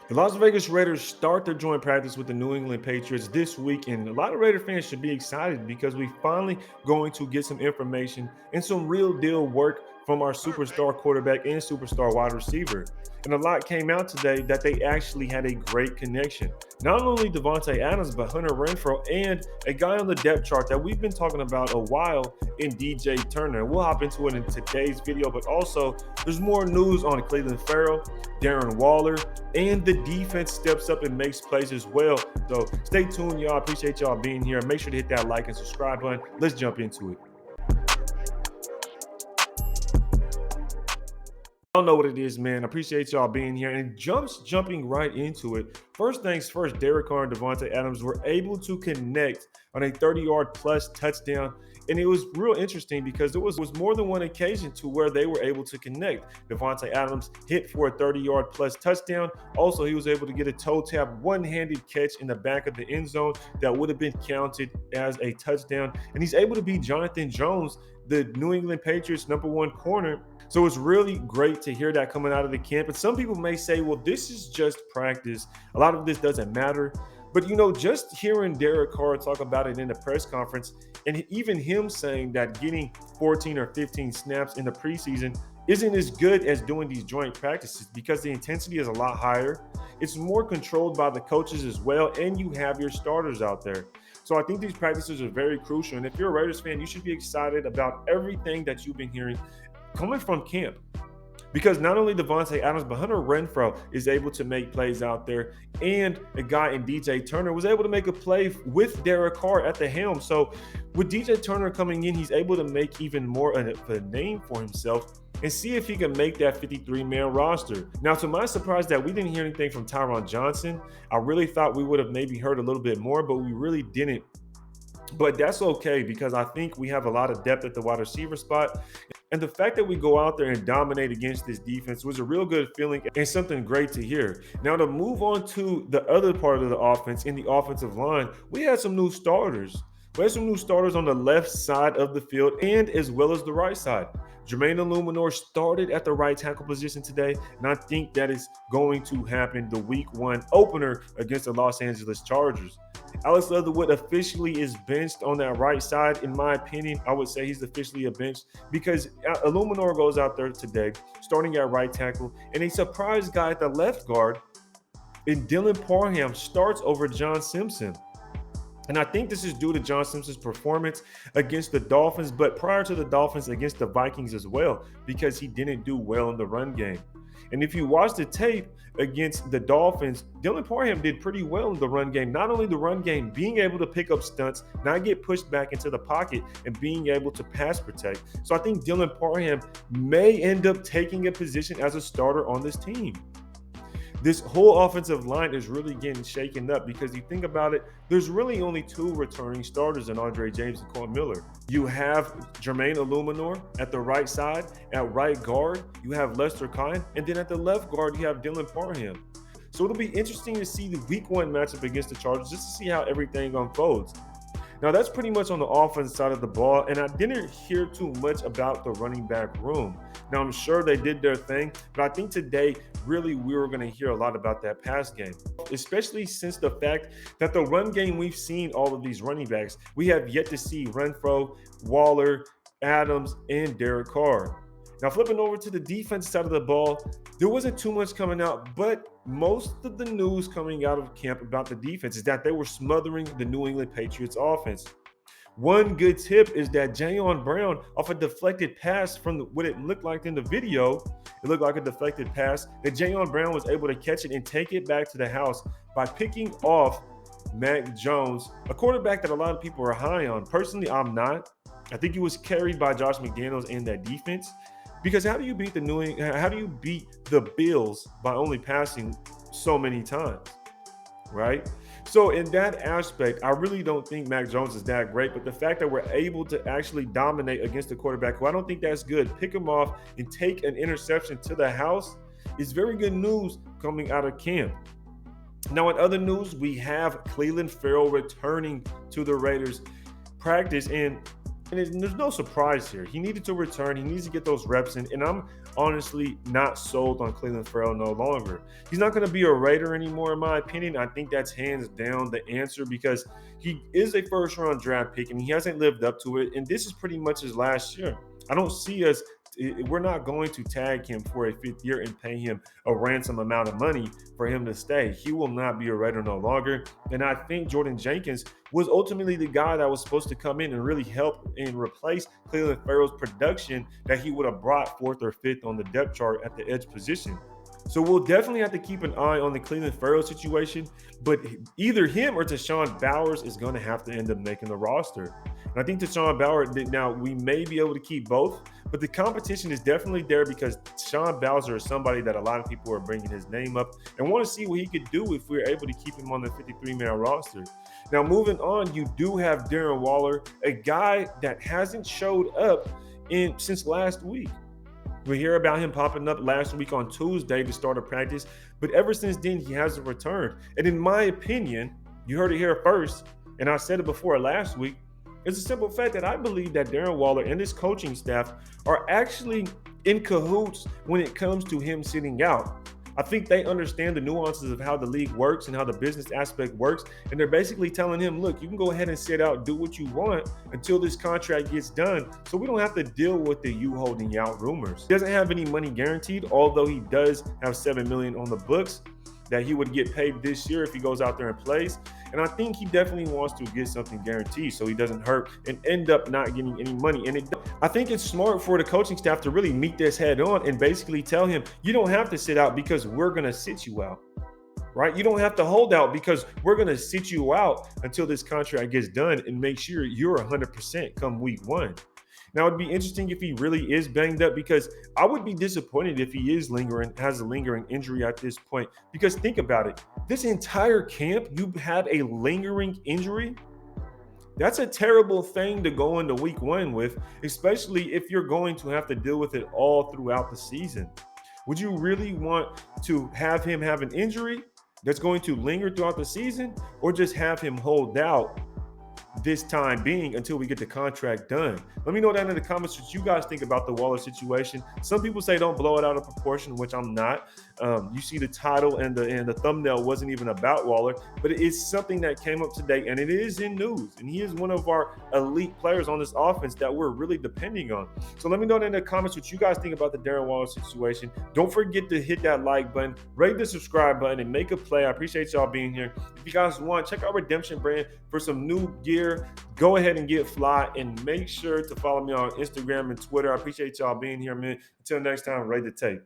The Las Vegas Raiders start their joint practice with the New England Patriots this week, and a lot of Raider fans should be excited because we finally going to get some information and some real deal work from our superstar quarterback and superstar wide receiver. And a lot came out today that they actually had a great connection. Not only Devontae Adams, but Hunter Renfrow and a guy on the depth chart that we've been talking about a while in DJ Turner. We'll hop into it in today's video, but also there's more news on Clelin Ferrell, Darren Waller, and the defense steps up and makes plays as well. So stay tuned, y'all. Appreciate y'all being here. Make sure to hit that like and subscribe button. Let's jump into it. I don't know what it is, man. I appreciate y'all being here and jumping right into it. First things first, Carr and Devontae Adams were able to connect on a 30-yard plus touchdown. And it was real interesting because there was more than one occasion to where they were able to connect. Devontae Adams hit for a 30-yard plus touchdown. Also, he was able to get a toe tap, one-handed catch in the back of the end zone that would have been counted as a touchdown. And he's able to beat Jonathan Jones, the New England Patriots' #1 corner. So it's really great to hear that coming out of the camp. And some people may say, well, this is just practice. A lot of this doesn't matter. But, just hearing Derek Carr talk about it in the press conference, and even him saying that getting 14 or 15 snaps in the preseason isn't as good as doing these joint practices because the intensity is a lot higher. It's more controlled by the coaches as well, and you have your starters out there. So I think these practices are very crucial. And if you're a Raiders fan, you should be excited about everything that you've been hearing coming from camp. Because not only Devontae Adams, but Hunter Renfrow is able to make plays out there. And a guy in DJ Turner was able to make a play with Derek Carr at the helm. So with DJ Turner coming in, he's able to make even more of a name for himself and see if he can make that 53-man roster. Now, to my surprise that we didn't hear anything from Tyron Johnson. I really thought we would have maybe heard a little bit more, but we really didn't. But that's okay because I think we have a lot of depth at the wide receiver spot. And the fact that we go out there and dominate against this defense was a real good feeling and something great to hear. Now, to move on to the other part of the offense, in the offensive line, we had some new starters. We had some new starters on the left side of the field and as well as the right side. Jermaine Illuminor started at the right tackle position today, and I think that is going to happen the Week 1 opener against the Los Angeles Chargers. Alex Leatherwood officially is benched on that right side. In my opinion, I would say he's officially a bench because Illuminor goes out there today, starting at right tackle, and a surprise guy at the left guard in Dylan Parham starts over John Simpson. And I think this is due to John Simpson's performance against the Dolphins, but prior to the Dolphins, against the Vikings as well, because he didn't do well in the run game. And if you watch the tape against the Dolphins, Dylan Parham did pretty well in the run game. Not only the run game, being able to pick up stunts, not get pushed back into the pocket, and being able to pass protect. So I think Dylan Parham may end up taking a position as a starter on this team. This whole offensive line is really getting shaken up because you think about it, there's really only two returning starters in Andre James and Cole Miller. You have Jermaine Illuminor at the right side. At right guard, you have Lester Kine. And then at the left guard, you have Dylan Parham. So it'll be interesting to see the Week 1 matchup against the Chargers just to see how everything unfolds. Now, that's pretty much on the offense side of the ball, and I didn't hear too much about the running back room. Now, I'm sure they did their thing, but I think today, really, we were going to hear a lot about that pass game, especially since the fact that the run game we've seen all of these running backs, we have yet to see Renfrow, Waller, Adams, and Derek Carr. Now, flipping over to the defense side of the ball, there wasn't too much coming out, but most of the news coming out of camp about the defense is that they were smothering the New England Patriots offense. One good tip is that Jayon Brown, off a deflected pass from what it looked like in the video, it looked like a deflected pass, that Jayon Brown was able to catch it and take it back to the house by picking off Mac Jones, a quarterback that a lot of people are high on. Personally, I'm not. I think he was carried by Josh McDaniels and that defense. Because how do you beat the Bills by only passing so many times, right? So in that aspect, I really don't think Mac Jones is that great. But the fact that we're able to actually dominate against a quarterback who I don't think that's good, pick him off and take an interception to the house is very good news coming out of camp. Now, in other news, we have Clelin Ferrell returning to the Raiders practice, and there's no surprise here. He needed to return. He needs to get those reps in. And honestly not sold on Clelin Ferrell no longer. He's not going to be a Raider anymore, in my opinion. I think that's hands down the answer because he is a first round draft pick and he hasn't lived up to it. And this is pretty much his last year. I don't see us, we're not going to tag him for a 5th year and pay him a ransom amount of money for him to stay. He will not be a Raider no longer. And I think Jordan Jenkins was ultimately the guy that was supposed to come in and really help and replace Clelin Ferrell's production that he would have brought 4th or 5th on the depth chart at the edge position. So we'll definitely have to keep an eye on the Clelin Ferrell situation, but either him or Tashawn Bowers is going to have to end up making the roster. And I think Tashawn Bowers, now we may be able to keep both, but the competition is definitely there because Tashawn Bowser is somebody that a lot of people are bringing his name up and want to see what he could do if we're able to keep him on the 53-man roster. Now, moving on, you do have Darren Waller, a guy that hasn't showed up since last week. We hear about him popping up last week on Tuesday to start a practice, but ever since then, he hasn't returned. And in my opinion, you heard it here first, and I said it before last week, it's a simple fact that I believe that Darren Waller and his coaching staff are actually in cahoots when it comes to him sitting out. I think they understand the nuances of how the league works and how the business aspect works. And they're basically telling him, look, you can go ahead and sit out, do what you want until this contract gets done. So we don't have to deal with the you holding out rumors. He doesn't have any money guaranteed, although he does have $7 million on the books that he would get paid this year if he goes out there and plays. And I think he definitely wants to get something guaranteed so he doesn't hurt and end up not getting any money. And I think it's smart for the coaching staff to really meet this head on and basically tell him, you don't have to sit out because we're going to sit you out, right? You don't have to hold out because we're going to sit you out until this contract gets done and make sure you're 100% come week 1. Now, it'd be interesting if he really is banged up because I would be disappointed if he is has a lingering injury at this point. Because think about it. This entire camp, you had a lingering injury. That's a terrible thing to go into week 1 with, especially if you're going to have to deal with it all throughout the season. Would you really want to have him have an injury that's going to linger throughout the season, or just have him hold out this time being until we get the contract done? Let me know down in the comments what you guys think about the Waller situation. Some people say don't blow it out of proportion, which I'm not. You see the title and the thumbnail wasn't even about Waller, but it is something that came up today and it is in news. And he is one of our elite players on this offense that we're really depending on. So let me know down in the comments what you guys think about the Darren Waller situation. Don't forget to hit that like button, rate the subscribe button, and make a play. I appreciate y'all being here. If you guys want, check out Redemption Brand for some new gear. Go ahead and get fly, and make sure to follow me on Instagram and Twitter. I appreciate y'all being here, man. Until next time, rate the tape.